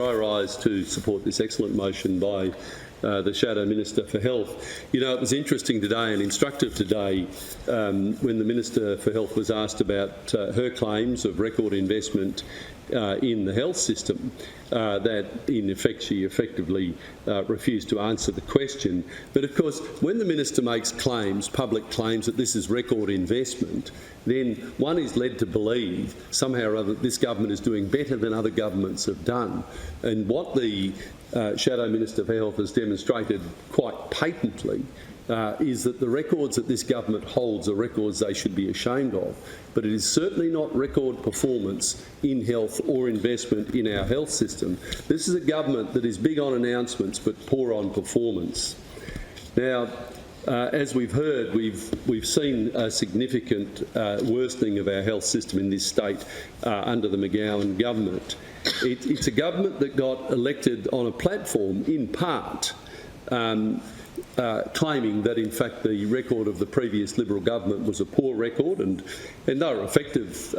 I rise to support this excellent motion by the Shadow Minister for Health. You know, it was interesting today and instructive today when the Minister for Health was asked about her claims of record investment in the health system, that in effect she effectively refused to answer the question. But of course, when the Minister makes claims, public claims that this is record investment, then one is led to believe somehow or other that this government is doing better than other governments have done. And what the Shadow Minister for Health has demonstrated quite patently is that the records that this government holds are records they should be ashamed of. But it is certainly not record performance in health or investment in our health system. This is a government that is big on announcements but poor on performance. Now, as we've heard, we've seen a significant worsening of our health system in this state under the McGowan government. It's a government that got elected on a platform, in part, claiming that in fact the record of the previous Liberal government was a poor record, and they were effective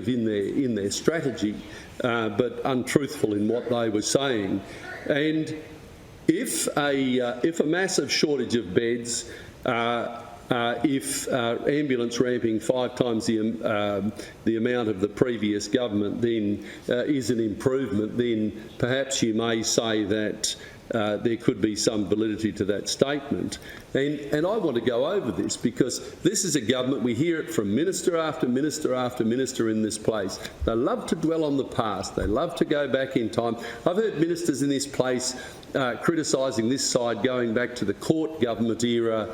in their strategy, but untruthful in what they were saying. And if a massive shortage of beds, if ambulance ramping 5 times the amount of the previous government then is an improvement, then perhaps you may say that there could be some validity to that statement. And I want to go over this because this is a government, we hear it from minister after minister after minister in this place. They love to dwell on the past. They love to go back in time. I've heard ministers in this place criticising this side going back to the court government era,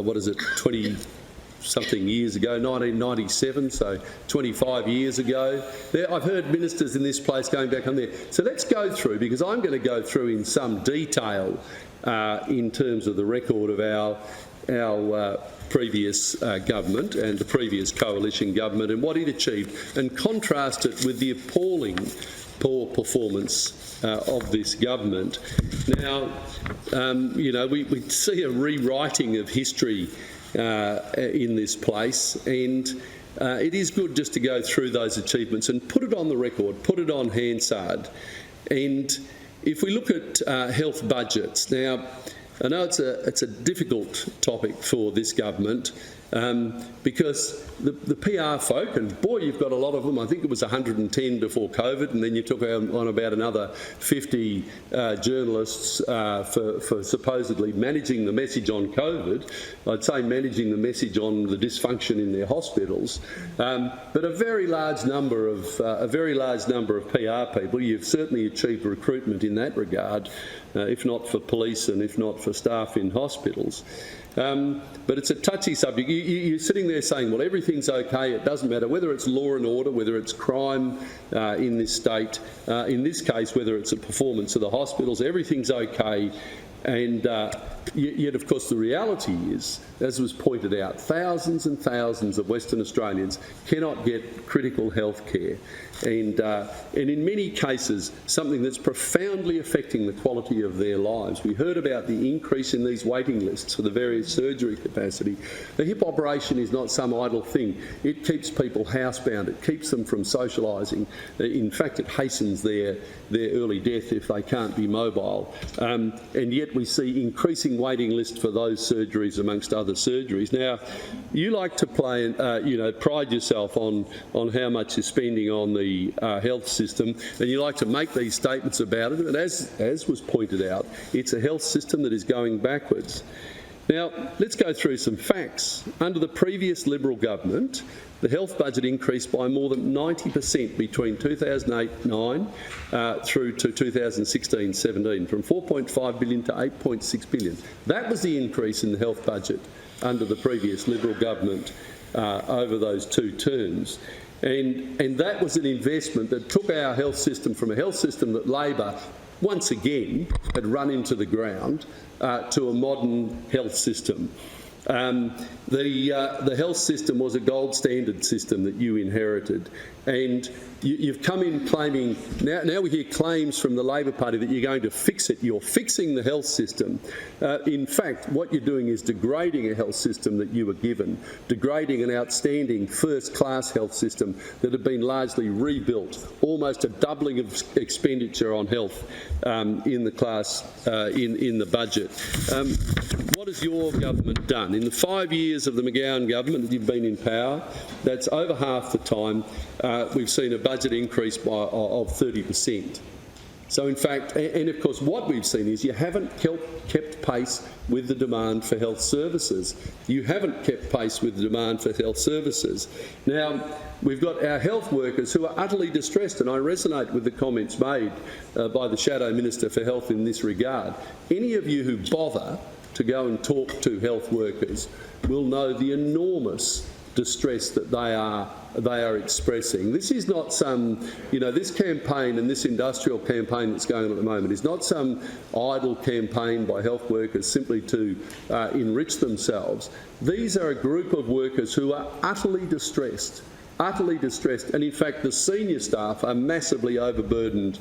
what is it, 20-something years ago, 1997, so 25 years ago. I've heard ministers in this place going back on there. So let's go through, because I'm going to go through in some detail in terms of the record of our previous government and the previous coalition government and what it achieved, and contrast it with the appalling poor performance of this government. Now, we see a rewriting of history in this place, and it is good just to go through those achievements and put it on the record, put it on Hansard. And if we look at health budgets, now I know it's a difficult topic for this government because the PR folk, and boy, you've got a lot of them. I think it was 110 before COVID, and then you took on about another 50 journalists for supposedly managing the message on COVID. I'd say managing the message on the dysfunction in their hospitals, but a very large number of PR people. You've certainly achieved recruitment in that regard, if not for police and if not for staff in hospitals. But it's a touchy subject. You're sitting there saying, well, everything's okay, it doesn't matter, whether it's law and order, whether it's crime in this state, in this case, whether it's a performance of the hospitals, everything's okay. And yet, of course, the reality is, as was pointed out, thousands and thousands of Western Australians cannot get critical health care. And in many cases, something that's profoundly affecting the quality of their lives. We heard about the increase in these waiting lists for the various surgery capacity. The hip operation is not some idle thing. It keeps people housebound. It keeps them from socialising. In fact, it hastens their early death if they can't be mobile. And yet we see increasing waiting lists for those surgeries amongst other surgeries. Now, you like to pride yourself on how much you're spending on the health system, and you like to make these statements about it, and as was pointed out, it's a health system that is going backwards. Now, let's go through some facts. Under the previous Liberal government, the health budget increased by more than 90% between 2008-9 through to 2016-17, from 4.5 billion to 8.6 billion. That was the increase in the health budget under the previous Liberal government over those 2 terms. And that was an investment that took our health system from a health system that Labor, once again, had run into the ground to a modern health system. The health system was a gold standard system that you inherited, and you've come in claiming, now we hear claims from the Labor Party that you're going to fix it. You're fixing the health system. In fact, what you're doing is degrading a health system that you were given, degrading an outstanding first-class health system that had been largely rebuilt, almost a doubling of expenditure on health in the budget. What has your government done? In the 5 years of the McGowan government that you've been in power, that's over half the time, we've seen a budget increase of 30%. So in fact, and of course what we've seen is you haven't kept pace with the demand for health services. You haven't kept pace with the demand for health services. Now, we've got our health workers who are utterly distressed, and I resonate with the comments made by the Shadow Minister for Health in this regard. Any of you who bother to go and talk to health workers will know the enormous distress that they are expressing. This is not some, this campaign and this industrial campaign that's going on at the moment is not some idle campaign by health workers simply to enrich themselves. These are a group of workers who are utterly distressed, and in fact the senior staff are massively overburdened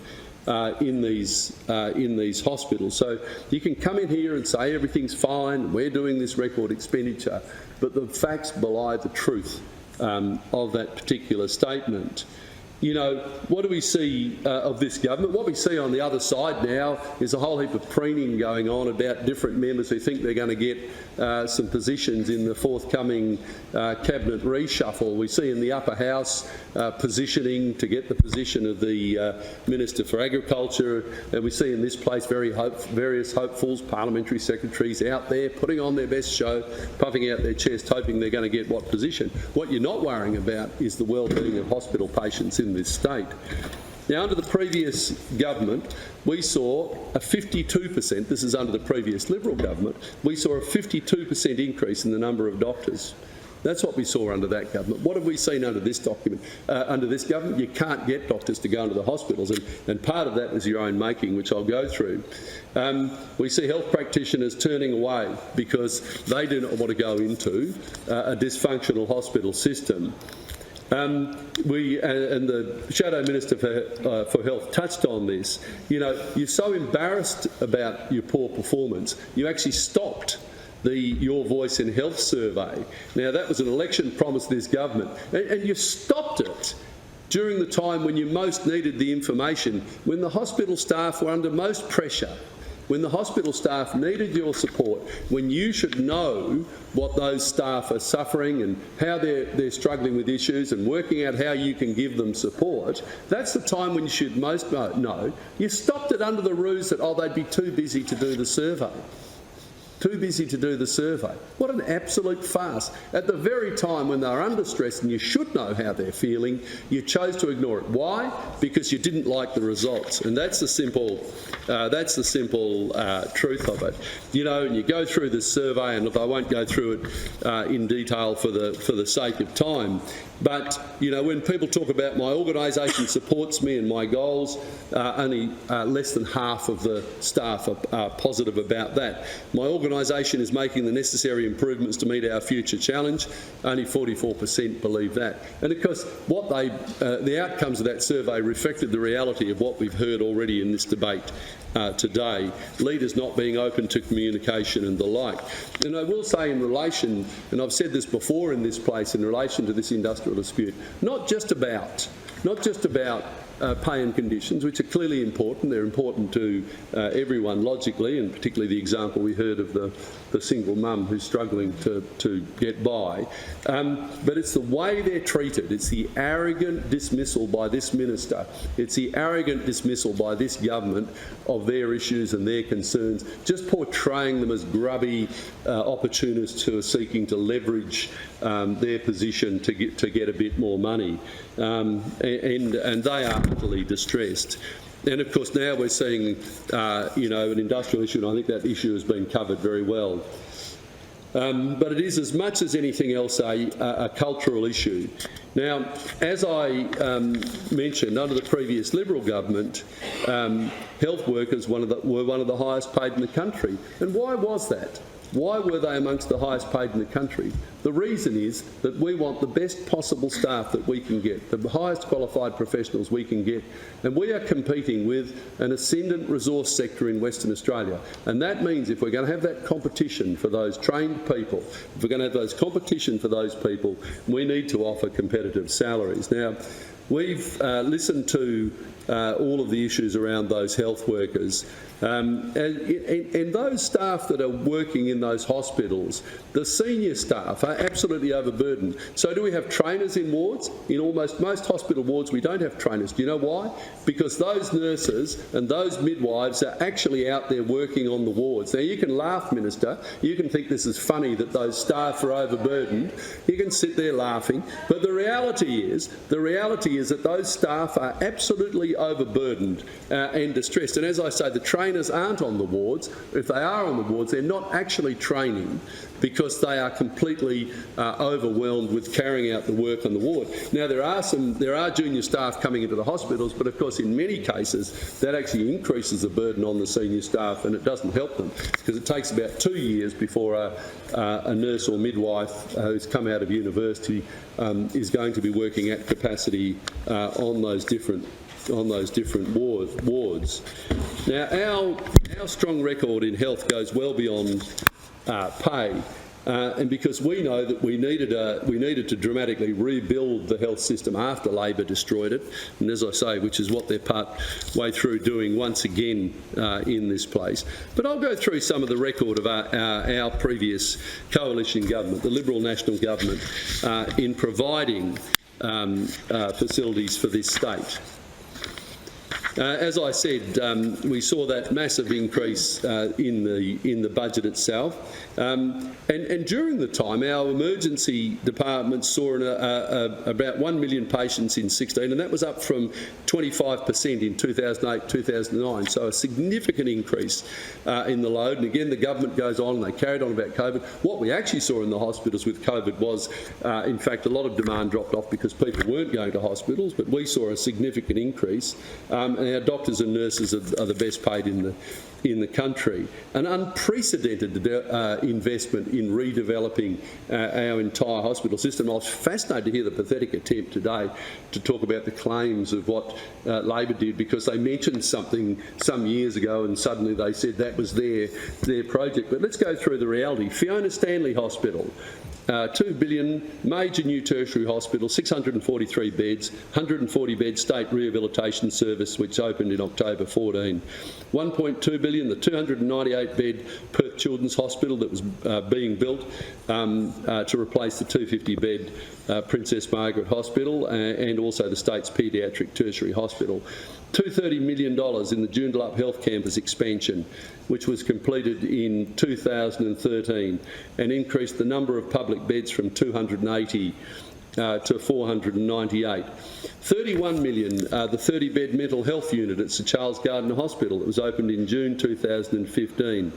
in these hospitals. So you can come in here and say everything's fine, we're doing this record expenditure, but the facts belie the truth of that particular statement. What do we see of this government? What we see on the other side now is a whole heap of preening going on about different members who think they're going to get some positions in the forthcoming cabinet reshuffle. We see in the upper house positioning to get the position of the Minister for Agriculture, and we see in this place various hopefuls, parliamentary secretaries out there putting on their best show, puffing out their chest, hoping they're going to get what position. What you're not worrying about is the well-being of hospital patients in this state. Now, under the previous government, we saw a 52%, this is under the previous Liberal government, we saw a 52% increase in the number of doctors. That's what we saw under that government. What have we seen under this under this government? You can't get doctors to go into the hospitals, and part of that was your own making, which I'll go through. We see health practitioners turning away because they do not want to go into a dysfunctional hospital system. And the Shadow Minister for Health touched on this. You're so embarrassed about your poor performance, you actually stopped the Your Voice in Health survey. Now, that was an election promise of this government, and you stopped it during the time when you most needed the information, when the hospital staff were under most pressure, when the hospital staff needed your support, when you should know what those staff are suffering and how they're struggling with issues and working out how you can give them support. That's the time when you should most know. You stopped it under the ruse that, they'd be too busy to do the survey. Too busy to do the survey. What an absolute farce. At the very time when they're under stress and you should know how they're feeling, you chose to ignore it. Why? Because you didn't like the results. And that's the simple truth of it. And you go through this survey, and look, I won't go through it in detail for the sake of time. But, when people talk about my organisation supports me and my goals, only less than half of the staff are positive about that. My organisation is making the necessary improvements to meet our future challenge. Only 44% believe that. And of course, the outcomes of that survey reflected the reality of what we've heard already in this debate today, leaders not being open to communication and the like. And I will say in relation, and I've said this before in this place, in relation to this industrial dispute, not just about pay and conditions, which are clearly important. They're important to everyone logically, and particularly the example we heard of the single mum who's struggling to get by. But it's the way they're treated. It's the arrogant dismissal by this minister. It's the arrogant dismissal by this government of their issues and their concerns, just portraying them as grubby opportunists who are seeking to leverage their position to get a bit more money. And they are utterly distressed. And of course now we're seeing, an industrial issue, and I think that issue has been covered very well. But it is, as much as anything else, a cultural issue. Now, as I mentioned, under the previous Liberal government, health workers were one of the highest paid in the country. And why was that? Why were they amongst the highest paid in the country? The reason is that we want the best possible staff that we can get, the highest qualified professionals we can get, and we are competing with an ascendant resource sector in Western Australia. And that means if we're going to have that competition for those trained people, if we're going to have those competition for those people, we need to offer competitive salaries. Now, we've listened to all of the issues around those health workers. And those staff that are working in those hospitals, the senior staff are absolutely overburdened. So do we have trainers in wards? In almost most hospital wards we don't have trainers. Do you know why? Because those nurses and those midwives are actually out there working on the wards. Now you can laugh, Minister, you can think this is funny that those staff are overburdened, you can sit there laughing, but the reality is that those staff are absolutely overburdened and distressed. And as I say, the trainers aren't on the wards. If they are on the wards, they're not actually training because they are completely overwhelmed with carrying out the work on the ward. Now there are junior staff coming into the hospitals, but of course in many cases that actually increases the burden on the senior staff and it doesn't help them because it takes about 2 years before a nurse or midwife who's come out of university is going to be working at capacity on those different wards. Now, our strong record in health goes well beyond pay, and because we know that we needed to dramatically rebuild the health system after Labor destroyed it, and as I say, which is what they're part way through doing once again in this place. But I'll go through some of the record of our previous coalition government, the Liberal National Government, in providing facilities for this state. As I said, we saw that massive increase in the budget itself, and during the time, our emergency department saw about 1 million patients in 16, and that was up from 25% in 2008-2009. So a significant increase in the load. And again, the government goes on, and they carried on about COVID. What we actually saw in the hospitals with COVID was, in fact, a lot of demand dropped off because people weren't going to hospitals, but we saw a significant increase. And our doctors and nurses are the best paid in the country. An unprecedented investment in redeveloping our entire hospital system. I was fascinated to hear the pathetic attempt today to talk about the claims of what Labor did, because they mentioned something some years ago and suddenly they said that was their project. But let's go through the reality. Fiona Stanley Hospital, 2 billion, major new tertiary hospital, 643 beds, 140 bed state rehabilitation service which opened in October 14. 1.2 billion, the 298 bed Perth Children's Hospital that was being built to replace the 250 bed Princess Margaret Hospital and also the state's paediatric tertiary hospital. $230 million in the Joondalup Health Campus expansion, which was completed in 2013 and increased the number of public beds from 280 to 498. 31 million, the 30-bed mental health unit at Sir Charles Gardner Hospital that was opened in June 2015.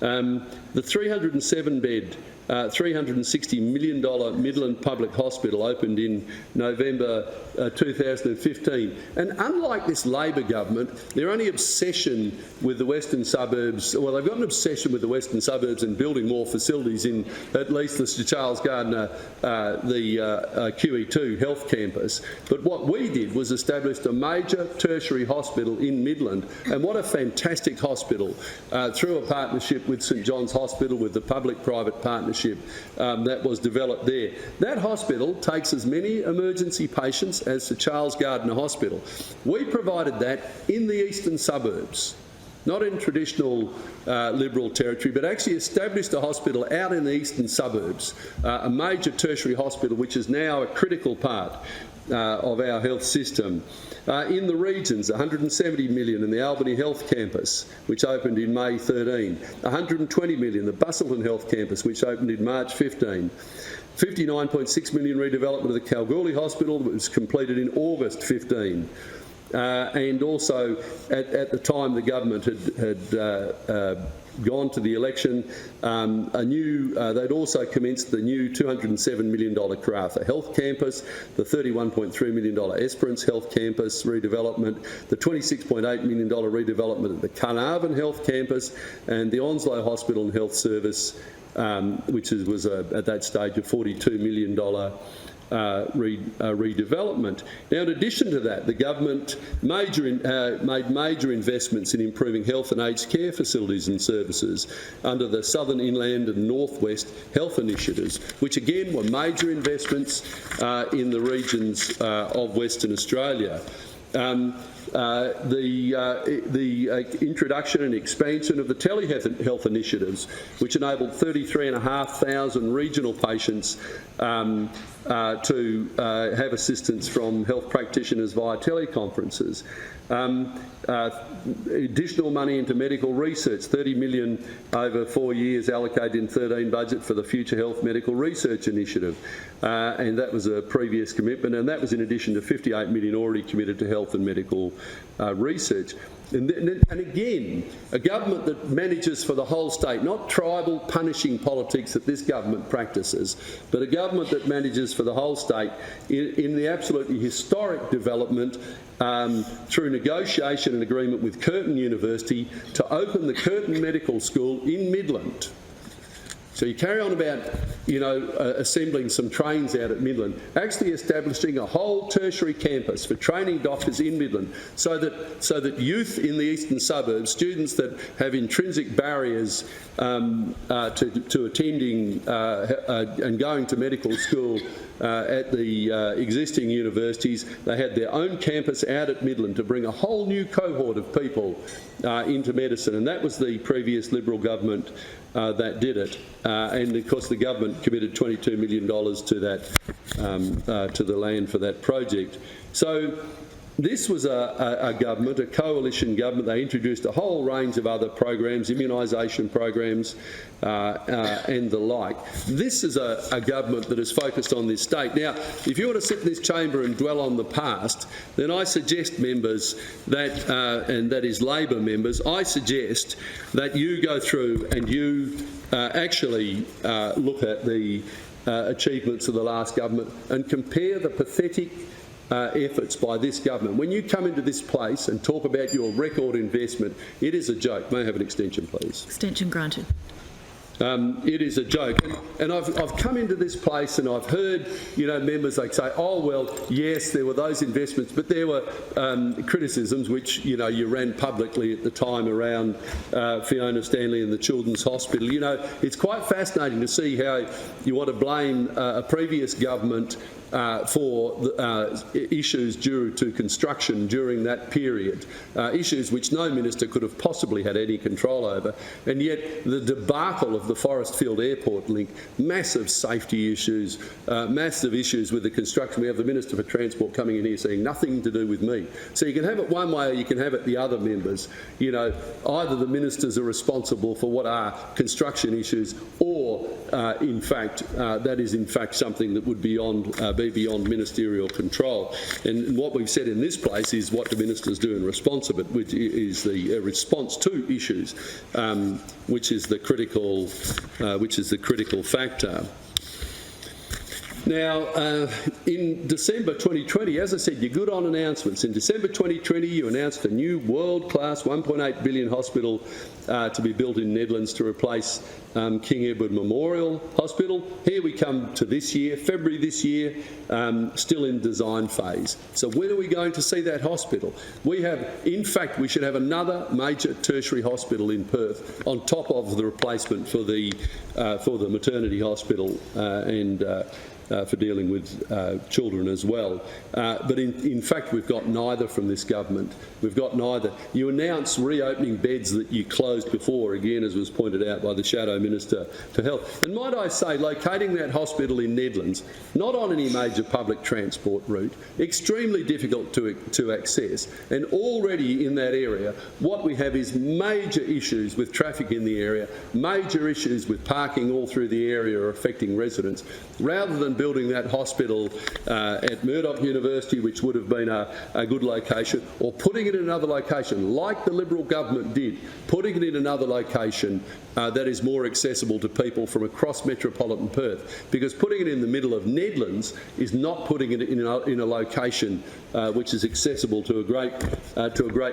The 307-bed, $360 million Midland Public Hospital opened in November 2015. And unlike this Labor government, their only obsession with the western suburbs, well, they've got an obsession with the western suburbs and building more facilities in at least the Sir Charles Gardner, the QE2 health campus. But what we did was establish a major tertiary hospital in Midland, and what a fantastic hospital, through a partnership with St John's Hospital, with the public-private partnership that was developed there. That hospital takes as many emergency patients as Sir Charles Gardner Hospital. We provided that in the eastern suburbs, not in traditional Liberal territory, but actually established a hospital out in the eastern suburbs, a major tertiary hospital which is now a critical part of our health system. In the regions, 170 million in the Albany Health Campus, which opened in May 13. 120 million, the Busselton Health Campus, which opened in March 15. 59.6 million redevelopment of the Kalgoorlie Hospital that was completed in August 15. and also at the time the government had gone to the election, they'd also commenced the new $207 million Karratha Health Campus, the $31.3 million Esperance Health Campus redevelopment, the $26.8 million redevelopment of the Carnarvon Health Campus, and the Onslow Hospital and Health Service, which was at that stage a $42 million redevelopment. Now, in addition to that, the government made major investments in improving health and aged care facilities and services under the Southern Inland and Northwest Health Initiatives, which again were major investments in the regions of Western Australia. The introduction and expansion of the telehealth initiatives, which enabled 33,500 regional patients to have assistance from health practitioners via teleconferences. Additional money into medical research, $30 million over 4 years allocated in 13 budget for the Future Health Medical Research Initiative, and that was a previous commitment, and that was in addition to $58 million already committed to health and medical research. And again, a government that manages for the whole state, not tribal punishing politics that this government practices, but a government that manages for the whole state in the absolutely historic development through negotiation and agreement with Curtin University to open the Curtin Medical School in Midland. So you carry on about, assembling some trains out at Midland, actually establishing a whole tertiary campus for training doctors in Midland, so that youth in the eastern suburbs, students that have intrinsic barriers to attending and going to medical school at the existing universities, they had their own campus out at Midland to bring a whole new cohort of people into medicine, and that was the previous Liberal government that did it, and of course the government committed $22 million to that, to the land for that project. So this was a government, a coalition government. They introduced a whole range of other programs, immunisation programs and the like. This is a government that is focused on this state. Now, if you want to sit in this chamber and dwell on the past, then I suggest, members, that, and that is Labor members, I suggest that you go through and you actually look at the achievements of the last government and compare the pathetic efforts by this government. When you come into this place and talk about your record investment, it is a joke. May I have an extension, please? Extension granted. It is a joke. And I've come into this place and I've heard, members, they say, oh, well, yes, there were those investments, but there were criticisms which, you ran publicly at the time around Fiona Stanley and the Children's Hospital. It's quite fascinating to see how you want to blame a previous government for issues due to construction during that period, issues which no minister could have possibly had any control over, and yet the debacle of the Forestfield Airport link, massive safety issues, massive issues with the construction. We have the Minister for Transport coming in here saying nothing to do with me. So you can have it one way or you can have it the other, members. Either the ministers are responsible for what are construction issues, or in fact that is in fact something that would be beyond ministerial control. And what we've said in this place is what the ministers do in response of it, which is the response to issues, which is the critical factor. Now, in December 2020, as I said, you're good on announcements. In December 2020, you announced a new world-class $1.8 billion hospital to be built in Nedlands to replace King Edward Memorial Hospital. Here we come to this year, February this year, still in design phase. So when are we going to see that hospital? We should have another major tertiary hospital in Perth on top of the replacement for the maternity hospital and for dealing with children as well. But in fact, we've got neither from this government. We've got neither. You announced reopening beds that you closed before, again, as was pointed out by the Shadow Minister for Health. And might I say, locating that hospital in Nedlands, not on any major public transport route, extremely difficult to access. And already in that area, what we have is major issues with traffic in the area, major issues with parking all through the area affecting residents. Rather than building that hospital at Murdoch University, which would have been a good location, or putting it in another location, like the Liberal government did, putting it in another location that is more accessible to people from across metropolitan Perth. Because putting it in the middle of Nedlands is not putting it in a location which is accessible to a great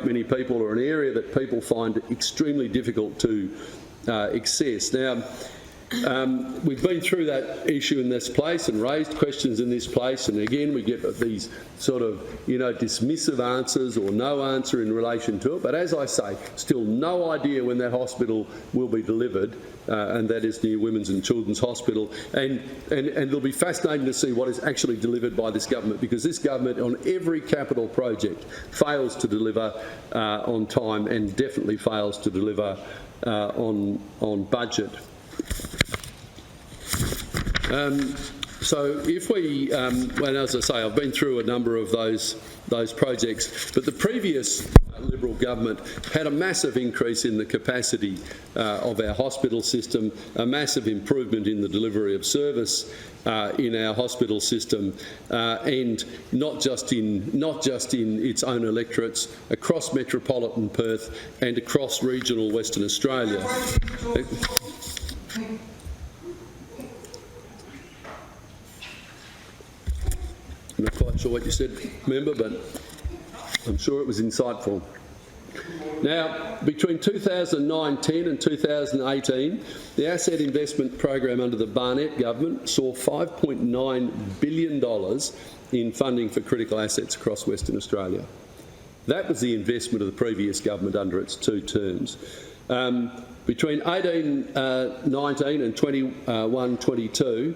many people, or an area that people find extremely difficult to access. Now, we've been through that issue in this place and raised questions in this place, and again we get these sort of, dismissive answers or no answer in relation to it. But as I say, still no idea when that hospital will be delivered, and that is the Women's and Children's Hospital. And it'll be fascinating to see what is actually delivered by this government, because this government on every capital project fails to deliver on time, and definitely fails to deliver on budget. So if we, and as I say, I've been through a number of those projects, but the previous Liberal government had a massive increase in the capacity of our hospital system, a massive improvement in the delivery of service in our hospital system, and not just in its own electorates, across metropolitan Perth and across regional Western Australia. I'm not quite sure what you said, member, but I'm sure it was insightful. Now, between 2019 and 2018, the asset investment program under the Barnett government saw $5.9 billion in funding for critical assets across Western Australia. That was the investment of the previous government under its two terms. Between 19 and 21-22,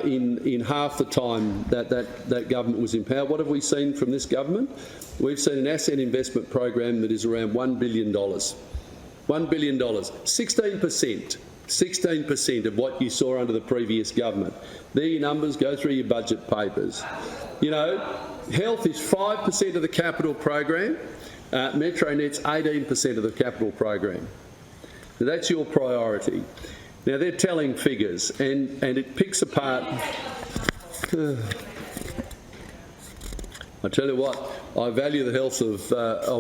in half the time that government was in power, what have we seen from this government? We've seen an asset investment program that is around $1 billion. $1 billion, 16% of what you saw under the previous government. There are your numbers, go through your budget papers. Health is 5% of the capital program, MetroNet's 18% of the capital program. Now, that's your priority. Now, they're telling figures, and it picks apart. I tell you what, I value the health of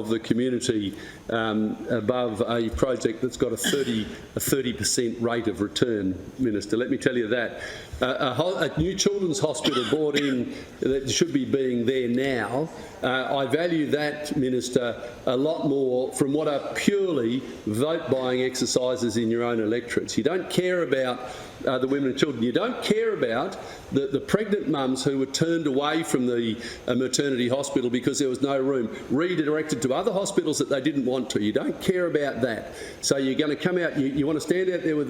the community above a project that's got a 30% rate of return, Minister. Let me tell you that. A new children's hospital brought in that should be being there now, I value that, Minister, a lot more from what are purely vote-buying exercises in your own electorates. You don't care about the women and children. You don't care about the pregnant mums who were turned away from the maternity hospital because there was no room, redirected to other hospitals that they didn't want to. You don't care about that. So you're going to come out, you want to stand out there with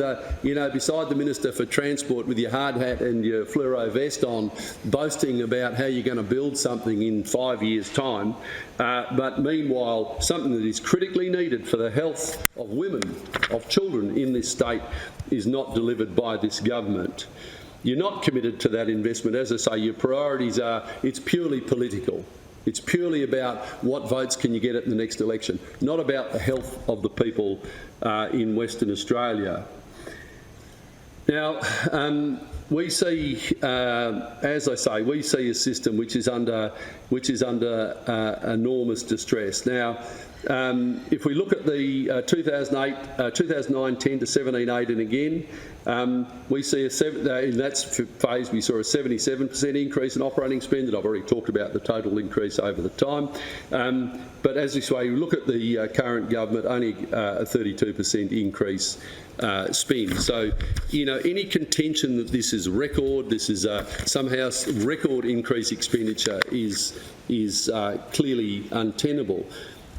beside the Minister for Transport with your hard hat and your fluoro vest on, boasting about how you're going to build something in 5 years' time. But meanwhile, something that is critically needed for the health of women, of children in this state, is not delivered by this government. You're not committed to that investment. As I say, your priorities are, it's purely political. It's purely about what votes can you get at the next election, not about the health of the people in Western Australia. Now, we see, as I say, we see a system which is under enormous distress. Now, if we look at the 2009-10 to 17-18 again, we see in that phase we saw a 77% increase in operating spend, and I've already talked about the total increase over the time. But as we say, we look at the current government, only a 32% increase spend. So, any contention that this is record, this is somehow record increase expenditure is clearly untenable.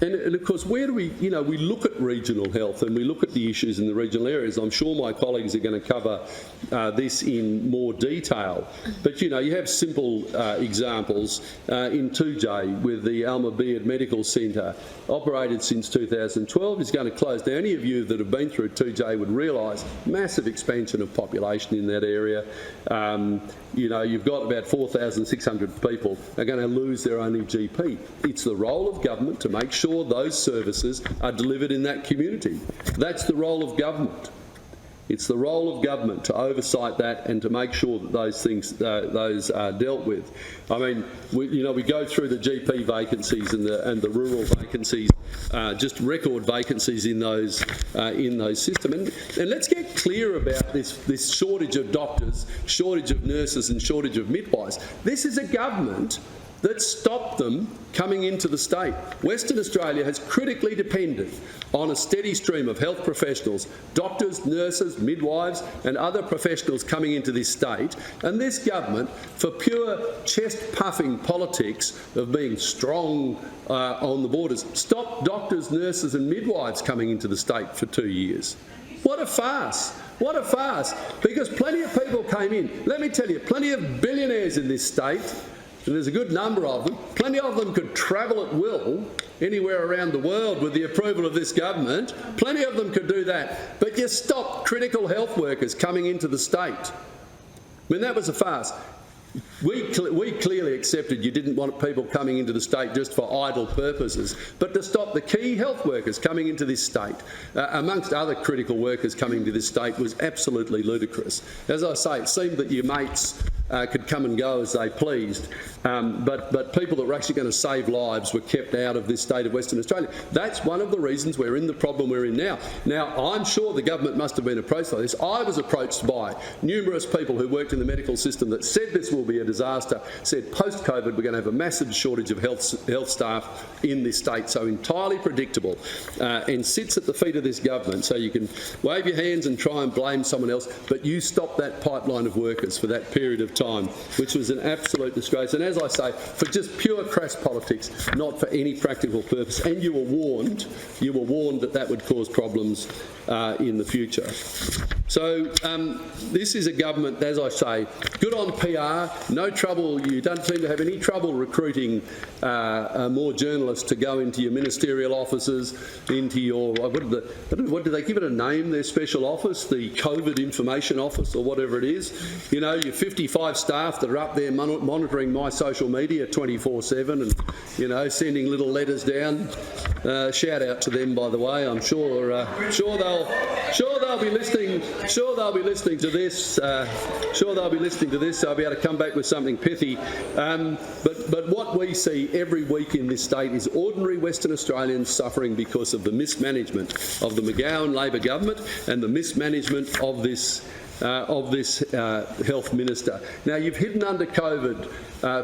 And of course, where do we look at regional health and we look at the issues in the regional areas. I'm sure my colleagues are going to cover this in more detail. But, you have simple examples in 2J with the Alma Beard Medical Centre, operated since 2012, is going to close. Now, any of you that have been through 2J would realise massive expansion of population in that area. You've got about 4,600 people are going to lose their only GP. It's the role of government to make sure those services are delivered in that community. That's the role of government. It's the role of government to oversight that and to make sure that those things are dealt with. I mean, we go through the GP vacancies and the rural vacancies, just record vacancies in those systems. And let's get clear about this shortage of doctors, shortage of nurses and shortage of midwives. This is a government that stopped them coming into the state. Western Australia has critically depended on a steady stream of health professionals, doctors, nurses, midwives and other professionals coming into this state, and this government, for pure chest-puffing politics of being strong on the borders, stopped doctors, nurses and midwives coming into the state for 2 years. What a farce! What a farce! Because plenty of people came in. Let me tell you, plenty of billionaires in this state, and there's a good number of them, plenty of them could travel at will anywhere around the world with the approval of this government. Plenty of them could do that. But you stopped critical health workers coming into the state. I mean, that was a farce. We clearly accepted you didn't want people coming into the state just for idle purposes, but to stop the key health workers coming into this state, amongst other critical workers coming to this state, was absolutely ludicrous. As I say, it seemed that your mates could come and go as they pleased, but people that were actually going to save lives were kept out of this state of Western Australia. That's one of the reasons we're in the problem we're in now. Now, I'm sure the government must have been approached like this. I was approached by numerous people who worked in the medical system that said this will be a disaster, said post-COVID we're going to have a massive shortage of health staff in this state, so entirely predictable, and sits at the feet of this government. So you can wave your hands and try and blame someone else, but you stopped that pipeline of workers for that period of time, which was an absolute disgrace. And as I say, for just pure crass politics, not for any practical purpose. And you were warned that that would cause problems in the future. So this is a government, as I say, good on PR, no trouble. You don't seem to have any trouble recruiting more journalists to go into your ministerial offices, into your, what do they give it a name, their special office, the COVID information office or whatever it is. You know, your 55 staff that are up there monitoring my social media 24/7 and, you know, sending little letters down. Shout out to them, by the way. I'm sure they'll be listening. Sure they'll be listening to this. Sure they'll be listening to this. So I'll be able to come back with something pithy. But what we see every week in this state is ordinary Western Australians suffering because of the mismanagement of the McGowan-Labor Government and the mismanagement of this health minister. Now, you've hidden under COVID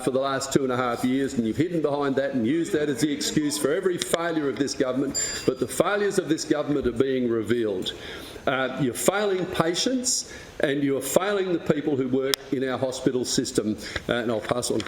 for the last 2.5 years, and you've hidden behind that and used that as the excuse for every failure of this government, but the failures of this government are being revealed. You're failing patients and you're failing the people who work in our hospital system, and I'll pass on.